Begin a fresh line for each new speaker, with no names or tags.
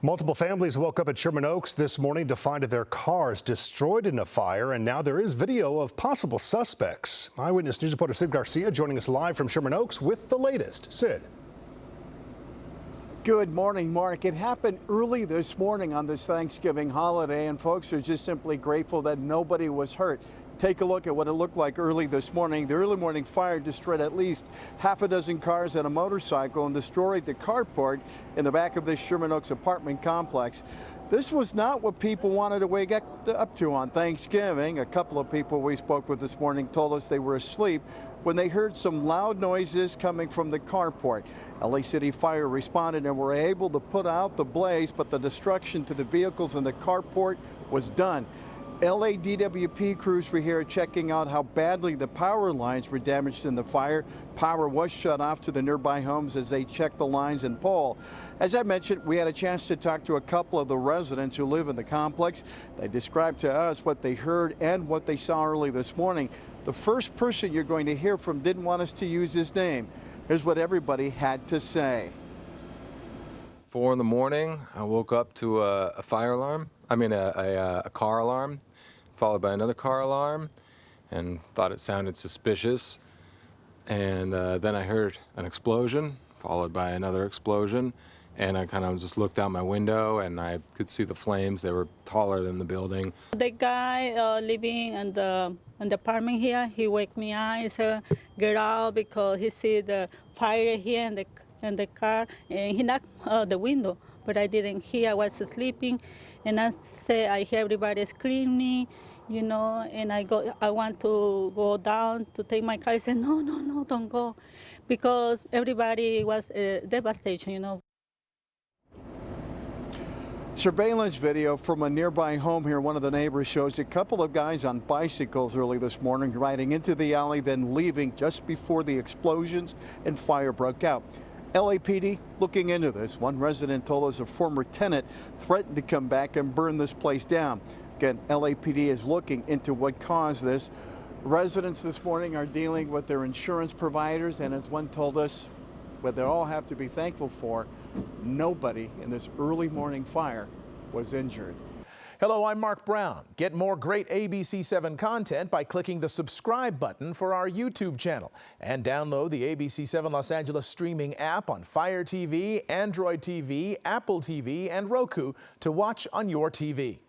Multiple families woke up at Sherman Oaks this morning to find their cars destroyed in a fire, and now there is video of possible suspects. Eyewitness News reporter Sid Garcia joining us live from Sherman Oaks with the latest. Sid.
Good morning, Mark. It happened early this morning on this Thanksgiving holiday, and folks are just simply grateful that nobody was hurt. Take a look at what it looked like early this morning. The early morning fire destroyed at least half a dozen cars and a motorcycle and destroyed the carport in the back of this Sherman Oaks apartment complex. This was not what people wanted to wake up to on Thanksgiving. A couple of people we spoke with this morning told us they were asleep when they heard some loud noises coming from the carport. LA City Fire responded and were able to put out the blaze, but the destruction to the vehicles in the carport was done. LA DWP crews were here checking out how badly the power lines were damaged in the fire. Power was shut off to the nearby homes as they checked the lines and pole. As I mentioned, we had a chance to talk to a couple of the residents who live in the complex. They described to us what they heard and what they saw early this morning. The first person you're going to hear from didn't want us to use his name. Here's what everybody had to say.
4 in the morning, I woke up to a fire alarm. A car alarm, followed by another car alarm, and thought it sounded suspicious. And then I heard an explosion, followed by another explosion, and I kind of just looked out my window and I could see the flames. They were taller than the building.
The guy living in the apartment here, he wake me up. He said, "Get out," because he see the fire here in the car, and he knocked the window. But I didn't hear. I was sleeping, and I hear everybody screaming, and I want to go down to take my car. I said, no, don't go, because everybody was devastation.
Surveillance video from a nearby home here. One of the neighbors shows a couple of guys on bicycles early this morning riding into the alley, then leaving just before the explosions and fire broke out. LAPD looking into this. One resident told us a former tenant threatened to come back and burn this place down. Again, LAPD is looking into what caused this. Residents this morning are dealing with their insurance providers, and as one told us, what they all have to be thankful for, nobody in this early morning fire was injured.
Hello, I'm Mark Brown. Get more great ABC7 content by clicking the subscribe button for our YouTube channel, and download the ABC7 Los Angeles streaming app on Fire TV, Android TV, Apple TV, and Roku to watch on your TV.